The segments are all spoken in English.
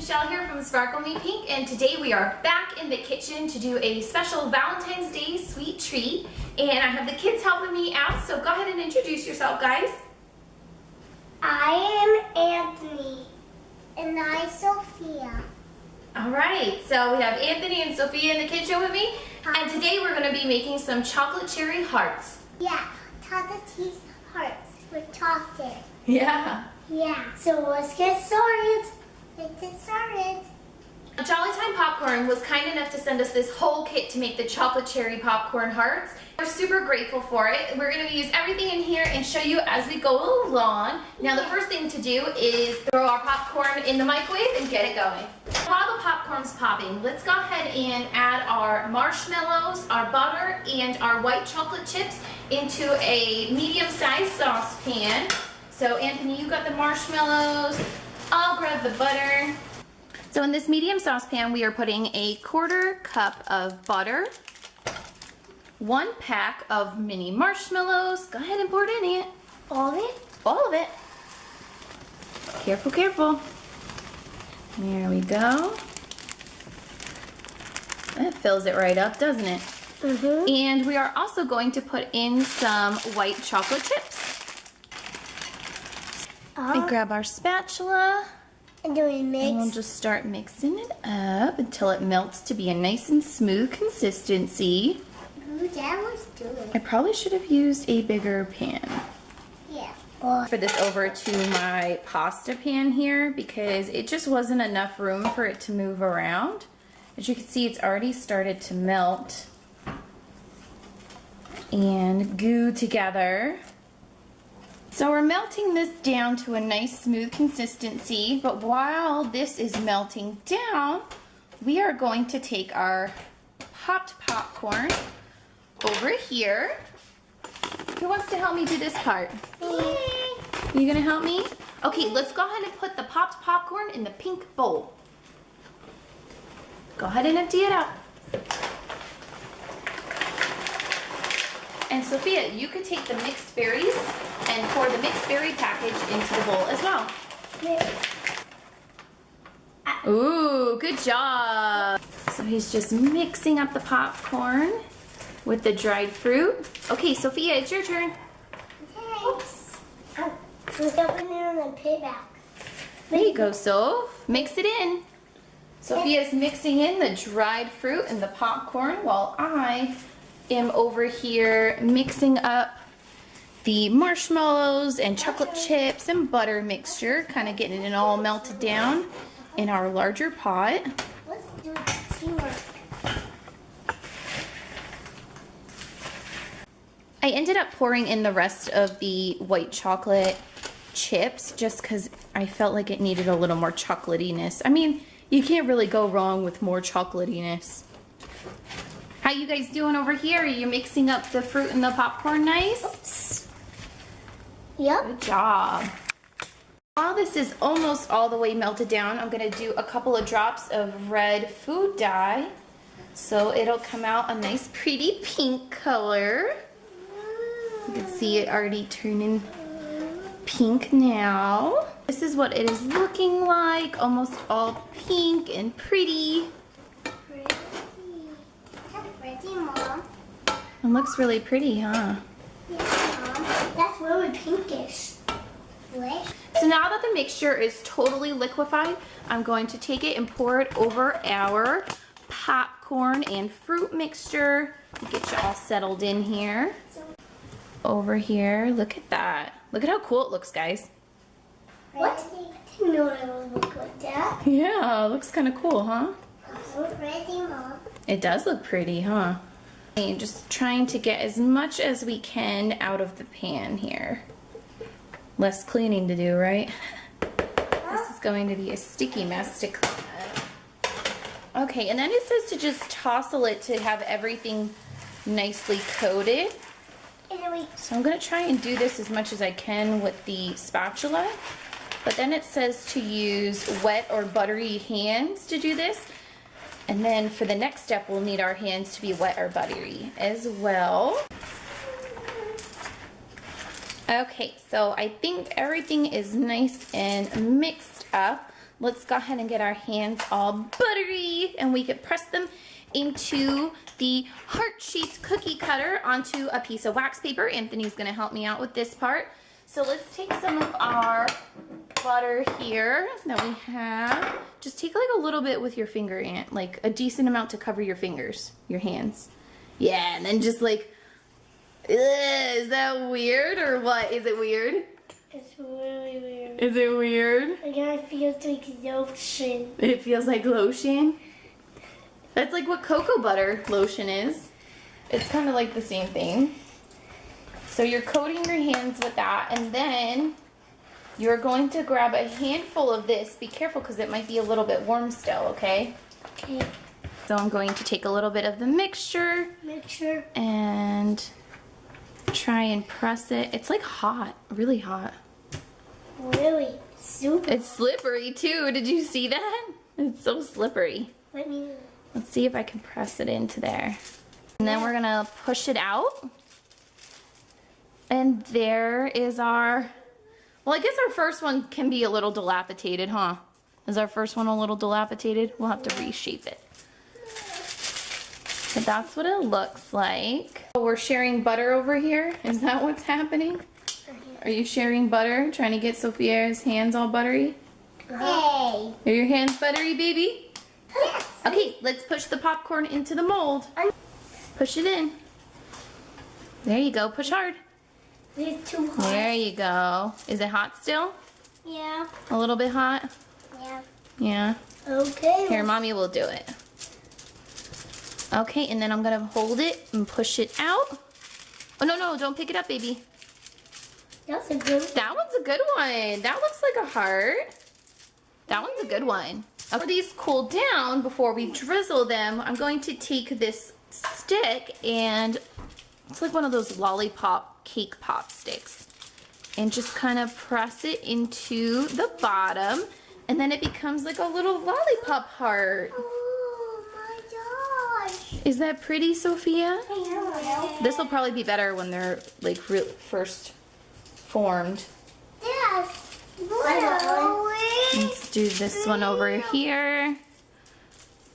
Michelle here from Sparkle Me Pink, and today we are back in the kitchen to do a special Valentine's Day sweet treat. And I have the kids helping me out, so go ahead and introduce yourself, guys. I am Anthony, and I'm Sophia. All right, so we have Anthony and Sophia in the kitchen with me, and today we're going to be making some chocolate cherry hearts. Yeah, chocolate cheese hearts with chocolate. Yeah. Yeah, so let's get started. Jolly Time Popcorn was kind enough to send us this whole kit to make the chocolate cherry popcorn hearts. We're super grateful for it. We're going to use everything in here and show you as we go along. Now the first thing to do is throw our popcorn in the microwave and get it going. While the popcorn's popping, let's go ahead and add our marshmallows, our butter, and our white chocolate chips into a medium-sized saucepan. So Anthony, you got the marshmallows. I'll grab the butter. So in this medium saucepan, we are putting a 1/4 cup of butter, 1 pack of mini marshmallows. Go ahead and pour it in, Aunt. All of it? All of it. Careful, careful. There we go. That fills it right up, doesn't it? Mm-hmm. And we are also going to put in some white chocolate chips. We grab our spatula. And do we mix? And we'll just start mixing it up until it melts to be a nice and smooth consistency. Ooh, that was good. I probably should have used a bigger pan. Yeah. For this over to my pasta pan here because it just wasn't enough room for it to move around. As you can see, it's already started to melt and goo together. So we're melting this down to a nice smooth consistency, but while this is melting down, we are going to take our popped popcorn over here. Who wants to help me do this part? Me. You gonna help me? Okay, let's go ahead and put the popped popcorn in the pink bowl. Go ahead and empty it out. And Sophia, you could take the mixed berries and pour the mixed berry package into the bowl as well. Ooh, good job. So he's just mixing up the popcorn with the dried fruit. Okay, Sophia, it's your turn. Thanks. Look up in there and pay back. There you go, Soph. Mix it in. Sophia's mixing in the dried fruit and the popcorn while I am over here mixing up the marshmallows and chocolate chips and butter mixture, kind of getting it all melted down in our larger pot. Let's do teamwork. I ended up pouring in the rest of the white chocolate chips just because I felt like it needed a little more chocolatiness. I mean, you can't really go wrong with more chocolatiness. How you guys doing over here? Are you mixing up the fruit and the popcorn nice? Oops. Yep. Good job. While this is almost all the way melted down, I'm going to do a couple of drops of red food dye so it'll come out a nice pretty pink color. You can see it already turning pink now. This is what it is looking like, almost all pink and pretty. Mom. It looks really pretty, huh? Yeah, Mom. That's really pinkish. So now that the mixture is totally liquefied, I'm going to take it and pour it over our popcorn and fruit mixture. Get you all settled in here. Over here, look at that. Look at how cool it looks, guys. What? I didn't know it would look like that. Yeah, it looks kind of cool, huh? Ready, Mom. It does look pretty, huh? And just trying to get as much as we can out of the pan here. Less cleaning to do, right? This is going to be a sticky mess to clean up. Okay, and then it says to just tousle it to have everything nicely coated. So I'm going to try and do this as much as I can with the spatula. But then it says to use wet or buttery hands to do this. And then for the next step, we'll need our hands to be wet or buttery as well. Okay, so I think everything is nice and mixed up. let's go ahead and get our hands all buttery, and we can press them into the heart-shaped cookie cutter onto a piece of wax paper. Anthony's gonna help me out with this part. So let's take some of our butter here that we have. Just take like a little bit with your finger, Aunt, like a decent amount to cover your fingers, your hands. Yeah, and then just like, is that weird or what? Is it weird? It's really weird. Is it weird? It kind of feels like lotion. It feels like lotion? That's like what cocoa butter lotion is. It's kind of like the same thing. So you're coating your hands with that, and then you're going to grab a handful of this. Be careful because it might be a little bit warm still, okay? Okay. So I'm going to take a little bit of the mixture. And try and press it. It's like hot, really hot. Really? Super. It's slippery too. Did you see that? It's so slippery. Let's see if I can press it into there. And then we're gonna push it out. And there is our, well, I guess our first one can be a little dilapidated, huh? Is our first one a little dilapidated? We'll have to reshape it. But that's what it looks like. Oh, we're sharing butter over here. Is that what's happening? Are you sharing butter? Trying to get Sophia's hands all buttery? Hey. Are your hands buttery, baby? Yes. Okay, let's push the popcorn into the mold. Push it in. There you go. Push hard. It's too hot. There you go. Is it hot still? Yeah. A little bit hot? Yeah. Yeah. Okay. Here, Mommy will do it. Okay, and then I'm gonna hold it and push it out. Oh, no, don't pick it up, baby. That's a good one. That one's a good one. That looks like a heart. That one's a good one. For these cool down, before we drizzle them, I'm going to take this stick, and it's like one of those lollipop cake pop sticks, and just kind of press it into the bottom, and then it becomes like a little lollipop heart. Oh my gosh. Is that pretty, Sophia? Yeah. This will probably be better when they're like first formed. Yes. Let's do this one over here.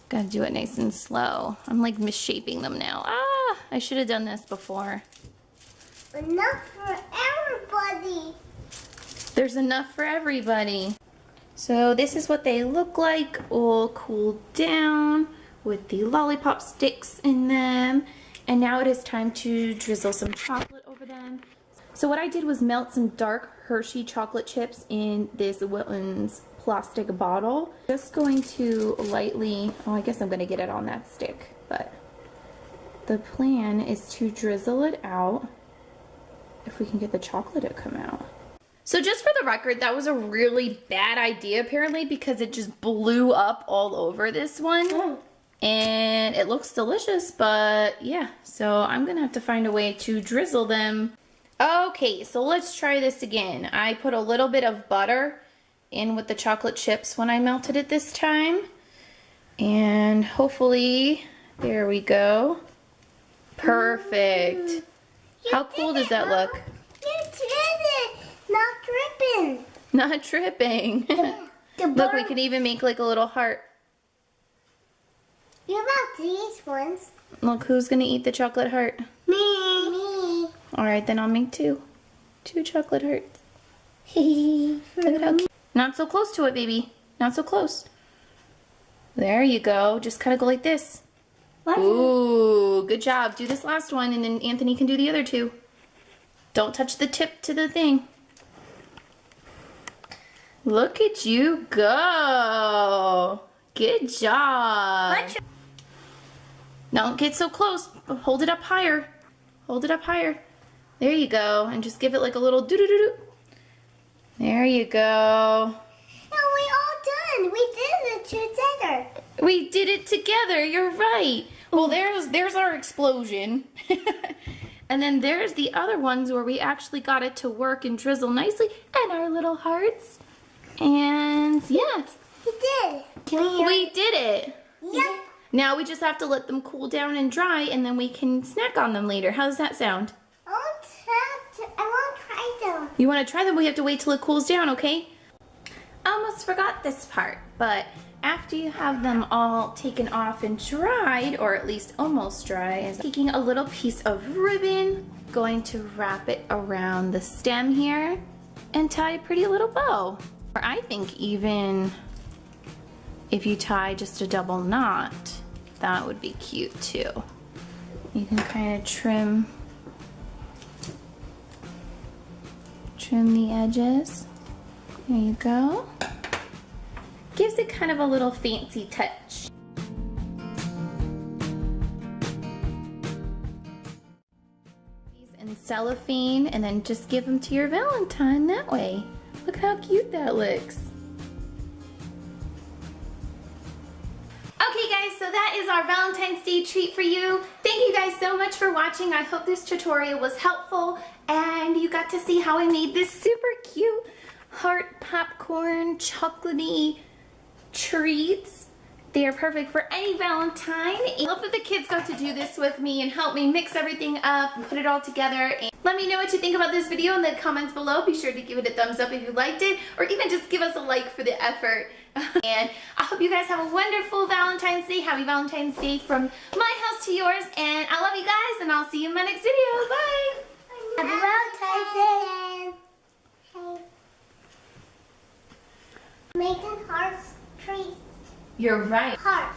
Gotta do it nice and slow. I'm like misshaping them now. Ah, I should have done this before. Enough for everybody. There's enough for everybody. So this is what they look like, all cooled down with the lollipop sticks in them. And now it is time to drizzle some chocolate over them. So what I did was melt some dark Hershey chocolate chips in this Whitland's plastic bottle. Just going to lightly, oh, I guess I'm gonna get it on that stick, but the plan is to drizzle it out if we can get the chocolate to come out. So just for the record, that was a really bad idea apparently, because it just blew up all over this one. And it looks delicious, but yeah, so I'm gonna have to find a way to drizzle them. Okay, so let's try this again. I put a little bit of butter in with the chocolate chips when I melted it this time. And hopefully, there we go. Perfect. How cool does that look? You did it! Not dripping. Not tripping. Look, we can even make like a little heart. You about these ones? Look, who's gonna eat the chocolate heart? Me. Alright, then I'll make two. 2 chocolate hearts. Look at how cute. Not so close to it, baby. Not so close. There you go. Just kind of go like this. Ooh, good job. Do this last one, and then Anthony can do the other 2. Don't touch the tip to the thing. Look at you go. Good job. Don't get so close. Hold it up higher. Hold it up higher. There you go. And just give it like a little doo-doo-doo-doo. There you go. No, we all done. We did it together. We did it together. You're right. Well, there's our explosion. And then there's the other ones where we actually got it to work and drizzle nicely. And our little hearts. And yeah. We did. We did it. Yep. Now we just have to let them cool down and dry, and then we can snack on them later. How does that sound? I want to try them. You want to try them? We have to wait till it cools down, okay? almost forgot this part, but after you have them all taken off and dried, or at least almost dry, is taking a little piece of ribbon, going to wrap it around the stem here and tie a pretty little bow. Or I think even if you tie just a double knot, that would be cute too. You can kind of trim the edges. There you go. Gives it kind of a little fancy touch. And cellophane, and then just give them to your Valentine that way. Look how cute that looks. Okay guys, so that is our Valentine's Day treat for you. Thank you guys so much for watching. I hope this tutorial was helpful and you got to see how I made this super cute heart popcorn chocolatey treats. They are perfect for any Valentine. I hope that the kids got to do this with me and help me mix everything up and put it all together. And let me know what you think about this video in the comments below. Be sure to give it a thumbs up if you liked it, or even just give us a like for the effort. And I hope you guys have a wonderful Valentine's Day. Happy Valentine's Day from my house to yours. And I love you guys, and I'll see you in my next video. Bye! Happy Valentine's Day! Making hearts treats. You're right. Heart.